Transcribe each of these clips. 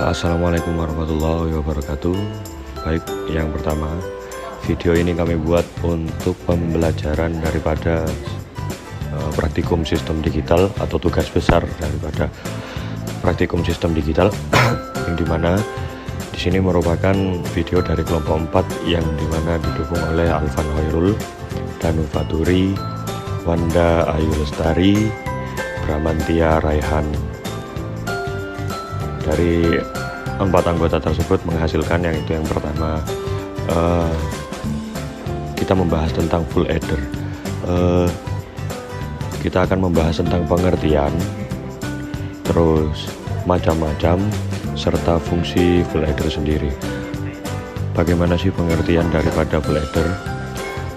Assalamualaikum warahmatullahi wabarakatuh. Baik, yang pertama, video ini kami buat untuk pembelajaran daripada praktikum sistem digital atau tugas besar daripada praktikum sistem digital yang dimana di sini merupakan video dari kelompok 4 yang dimana didukung oleh Alvan Hoirul, Danu Faturi, Wanda Ayu Lestari, Bramantia Raihan. Dari 4 anggota tersebut menghasilkan yang pertama, kita membahas tentang full adder. Kita akan membahas tentang pengertian, terus macam-macam, serta fungsi full adder sendiri. Bagaimana sih pengertian daripada full adder?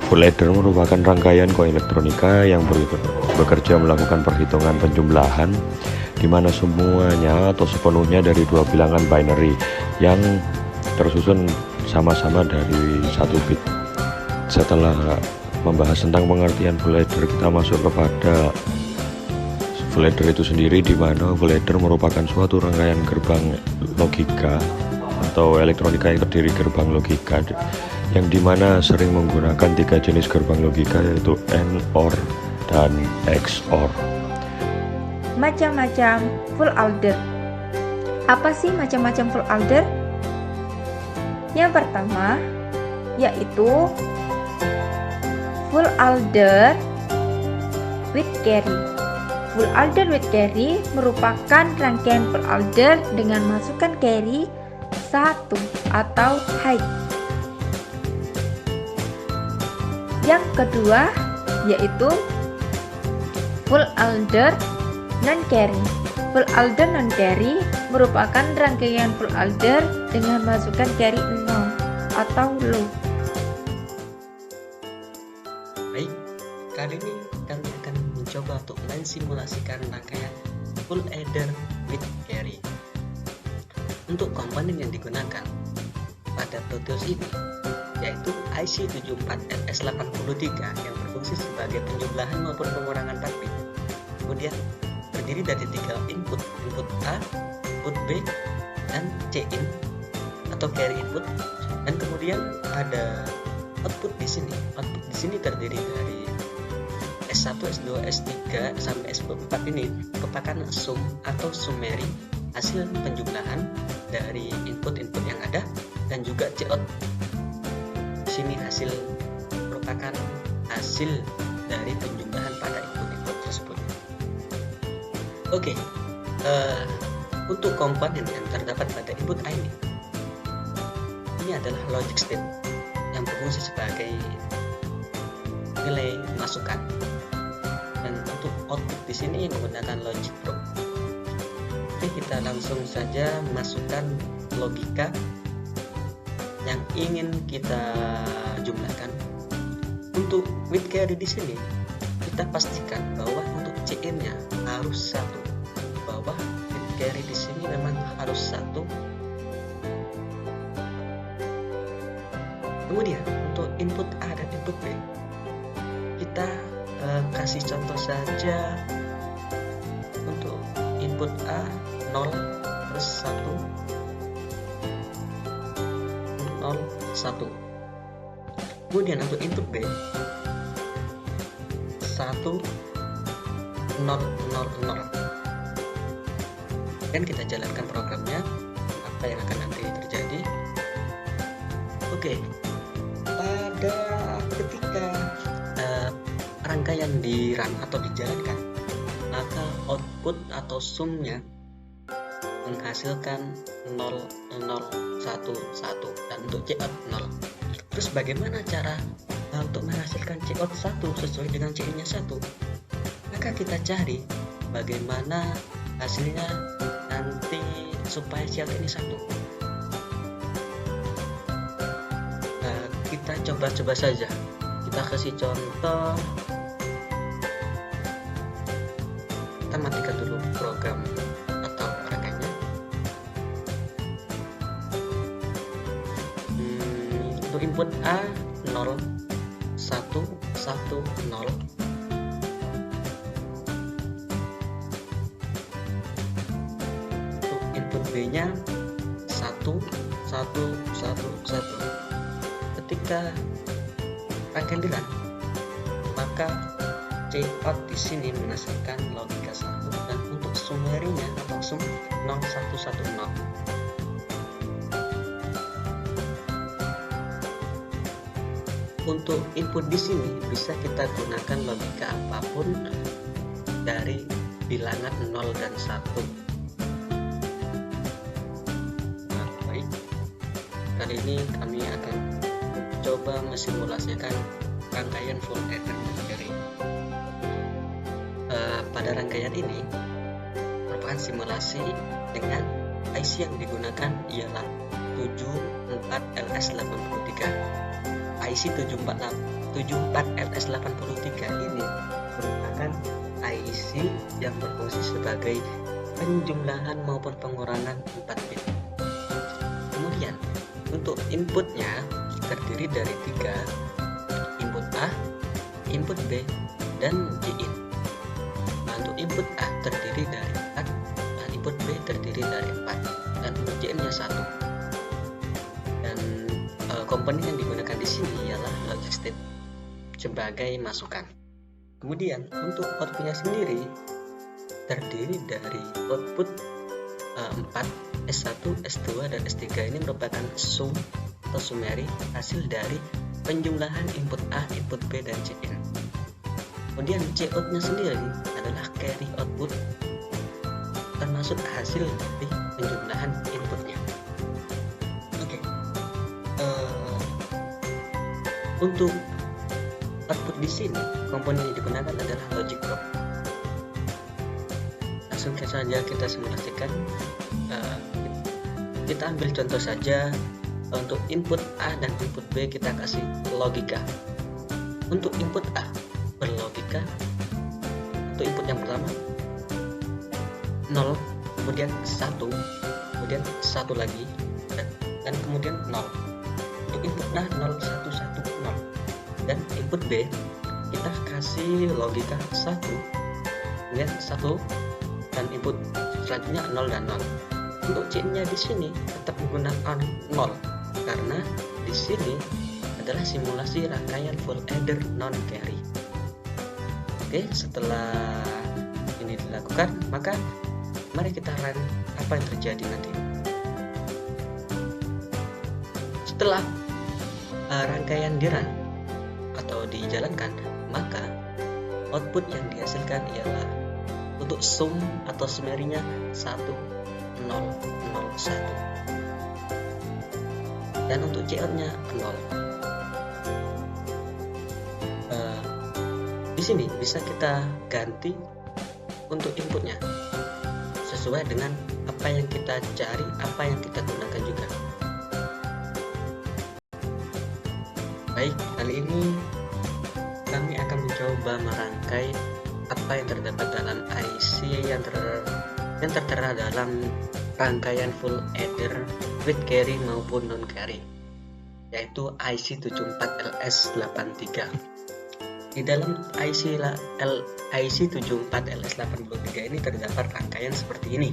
Full adder merupakan rangkaian koin elektronika yang bekerja melakukan perhitungan penjumlahan di mana semuanya atau sepenuhnya dari dua bilangan binary yang tersusun sama-sama dari 1 bit. Setelah membahas tentang pengertian full adder, kita masuk kepada full adder itu sendiri, di mana full adder merupakan suatu rangkaian gerbang logika atau elektronika yang terdiri gerbang logika yang dimana sering menggunakan 3 jenis gerbang logika, yaitu AND, OR, dan XOR. Macam-macam full adder. Apa sih macam-macam full adder? Yang pertama yaitu full adder with carry. Full adder with carry merupakan rangkaian full adder dengan masukkan carry 1 atau high. Yang kedua yaitu full adder non-carry. Full adder non-carry merupakan rangkaian full adder dengan masukkan carry 0 atau low. Baik, kali ini kami akan mencoba untuk mensimulasikan rangkaian full adder with carry. Untuk komponen yang digunakan pada Bluetooth ini yaitu IC74RS83 yang berfungsi sebagai penjumlahan maupun pengurangan 4 bit. Kemudian terdiri dari 3 input A, input B, dan C-in atau carry input, dan kemudian ada output di sini. Output di sini terdiri dari S1, S2, S3 sampai S4 ini merupakan sum atau summary hasil penjumlahan dari input-input yang ada, dan juga C-out. Di sini hasil merupakan hasil dari penjumlahan pada input-input tersebut. Oke, untuk komponen yang terdapat pada input A ini adalah logic state yang berfungsi sebagai nilai masukan, dan untuk output di sini menggunakan logic probe. Oke, kita langsung saja masukkan logika yang ingin kita jumlahkan. Untuk with carry di sini kita pastikan bahwa untuk C-in-nya harus 1, bahwa with carry di sini memang harus 1. Kemudian untuk input A dan input B kita kasih contoh saja. Untuk input A 0 terus 1, 0 1. Kemudian untuk input B 1 0 0 0, dan kita jalankan programnya. Apa yang akan nanti terjadi? Oke, pada ketika rangkaian di run atau dijalankan, maka output atau sumnya menghasilkan 0 0 1 1, dan untuk C-out 0. Terus bagaimana cara untuk menghasilkan C-out 1 sesuai dengan C-in-nya 1? Maka kita cari bagaimana hasilnya nanti supaya C-out ini 1. Nah, kita coba saja. Kita kasih contoh. Kita matikan dulu program atau rangkaiannya. Untuk input A 0 1 1 0. Untuk input B nya 1 1 1 1. Ketika rangkaian dirun, maka cout di sini menghasilkan logika 1 dan untuk summary-nya langsung 0110. Untuk input di sini bisa kita gunakan logika apapun dari bilangan 0 dan 1. Nah, baik. Kali ini kami akan coba mensimulasikan rangkaian full adder dari pada rangkaian ini merupakan simulasi dengan IC yang digunakan ialah 74LS83. IC 74LS83 ini merupakan IC yang berfungsi sebagai penjumlahan maupun pengurangan 4 bit. Kemudian untuk inputnya terdiri dari 3, input A, input B, dan J-in. Nah, untuk input A terdiri dari 4 dan input B terdiri dari 4 dan untuk J-in-nya 1. Dan komponen yang digunakan di sini ialah logic state sebagai masukan. Kemudian untuk outputnya sendiri terdiri dari output 4, S1, S2, dan S3. Ini merupakan sum atau summary hasil dari penjumlahan input A, input B, dan J-in. Kemudian J-out-nya sendiri adalah carry output termasuk hasil dari penjumlahan inputnya. Oke. Untuk output di sini komponen yang digunakan adalah logic group. Langsung saja kita simulasikan. Kita ambil contoh saja untuk input A dan input B kita kasih logika. Untuk input A berlogika, untuk input yang pertama 0, kemudian 1, kemudian 1 lagi, dan kemudian 0. Untuk input A 0 1 1 0. Dan input B kita kasih logika 1, kemudian 1, dan input selanjutnya 0 dan 0. Untuk C-nya di sini tetap menggunakan 0 karena di sini adalah simulasi rangkaian full adder non carry. Oke, setelah ini dilakukan, maka mari kita run apa yang terjadi nanti. Setelah rangkaian dirun atau dijalankan, maka output yang dihasilkan ialah untuk sum atau summary-nya 1 0 0 1, dan untuk J-out-nya 0. Di sini bisa kita ganti untuk inputnya sesuai dengan apa yang kita cari, apa yang kita gunakan juga. Baik, kali ini kami akan mencoba merangkai apa yang terdapat dalam IC yang tertera dalam rangkaian full adder with carry maupun non carry, yaitu IC 74LS83. Di dalam IC 74LS83 ini terdapat rangkaian seperti ini,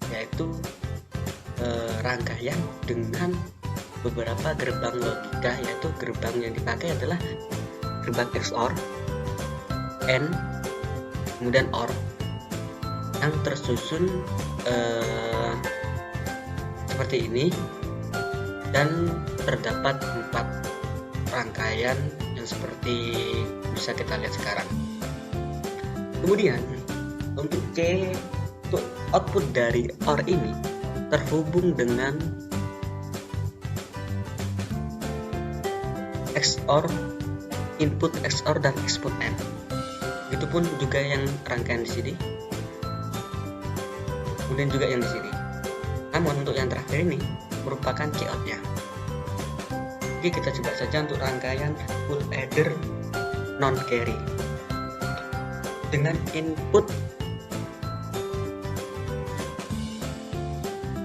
yaitu rangkaian dengan beberapa gerbang logika, yaitu gerbang yang dipakai adalah gerbang XOR, AND, kemudian OR, yang tersusun seperti ini, dan terdapat 4 rangkaian yang seperti bisa kita lihat sekarang. Kemudian untuk output dari OR ini terhubung dengan XOR, input XOR, dan output AND. Begitupun juga yang rangkaian di sini, kemudian juga yang di sini. Namun untuk yang terakhir ini merupakan Cout-nya. Oke, kita coba saja untuk rangkaian full adder non carry dengan input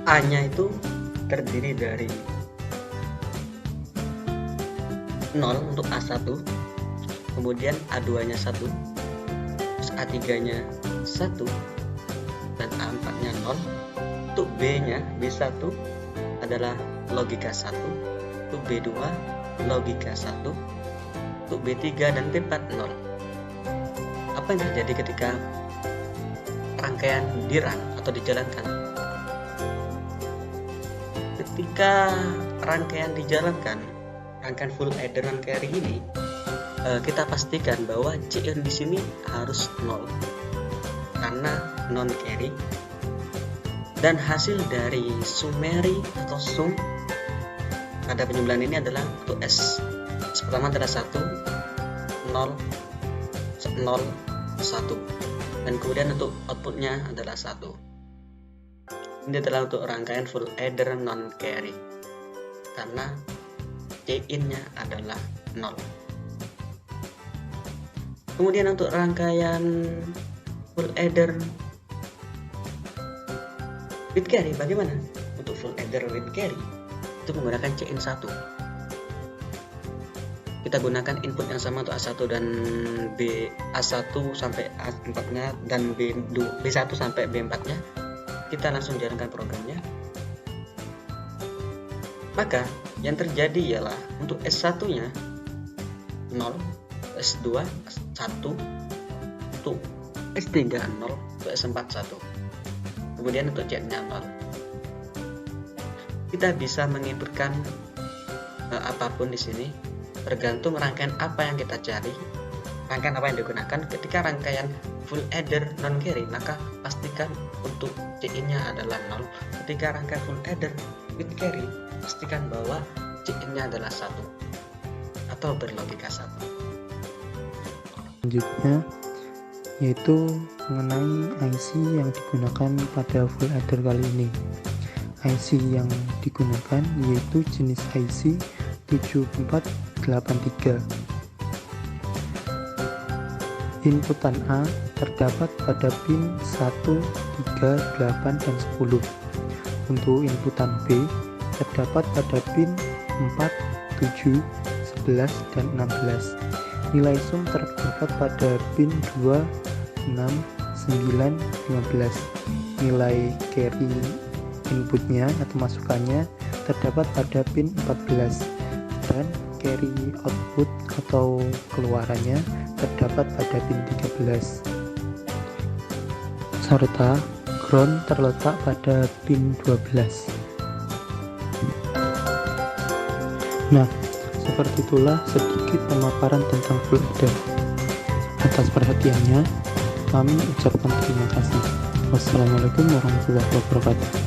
A-nya itu terdiri dari 0 untuk A1, kemudian A2-nya 1, terus A3-nya 1, dan A4-nya 0, Untuk B-nya, B1 adalah logika 1, untuk B2 logika 1, untuk B3 dan B4 0. Apa yang terjadi ketika rangkaian dirun atau dijalankan? Ketika rangkaian dijalankan, rangkaian full adder non carry ini, kita pastikan bahwa CN di sini harus 0 karena non carry, dan hasil dari summary atau sum pada penjumlahan ini adalah untuk S. Pertama adalah 1, 0, 0, 1, dan kemudian untuk outputnya adalah 1. Ini adalah untuk rangkaian full adder non carry karena C-in-nya adalah 0. Kemudian untuk rangkaian full adder with carry bagaimana? Untuk full adder with carry itu menggunakan C-in1. Kita gunakan input yang sama untuk A1 dan A1 sampai A4-nya dan B1 sampai B4-nya. Kita langsung jalankan programnya. Maka yang terjadi ialah untuk S1-nya 0, S2 1, untuk S3 0, untuk S4 1. Kemudian untuk Z-nya 0. Kita bisa menginputkan apapun di sini, tergantung rangkaian apa yang kita cari, rangkaian apa yang digunakan. Ketika rangkaian full adder non carry, maka pastikan untuk C-in-nya adalah 0. Ketika rangkaian full adder with carry, pastikan bahwa C-in-nya adalah 1 atau berlogika 1. Selanjutnya yaitu mengenai IC yang digunakan pada full adder kali ini. IC yang digunakan yaitu jenis IC 7483. Inputan A terdapat pada pin 1, 3, 8, dan 10. Untuk inputan B terdapat pada pin 4, 7, 11, dan 16. Nilai sum terdapat pada pin 2, 6, 9, 15. Nilai carry inputnya atau masukannya terdapat pada pin 14, dan carry output atau keluarannya terdapat pada pin 13, serta ground terletak pada pin 12. Nah, seperti itulah sedikit pemaparan tentang full adder. Atas perhatiannya, kami ucapkan terima kasih. Wassalamualaikum warahmatullahi wabarakatuh.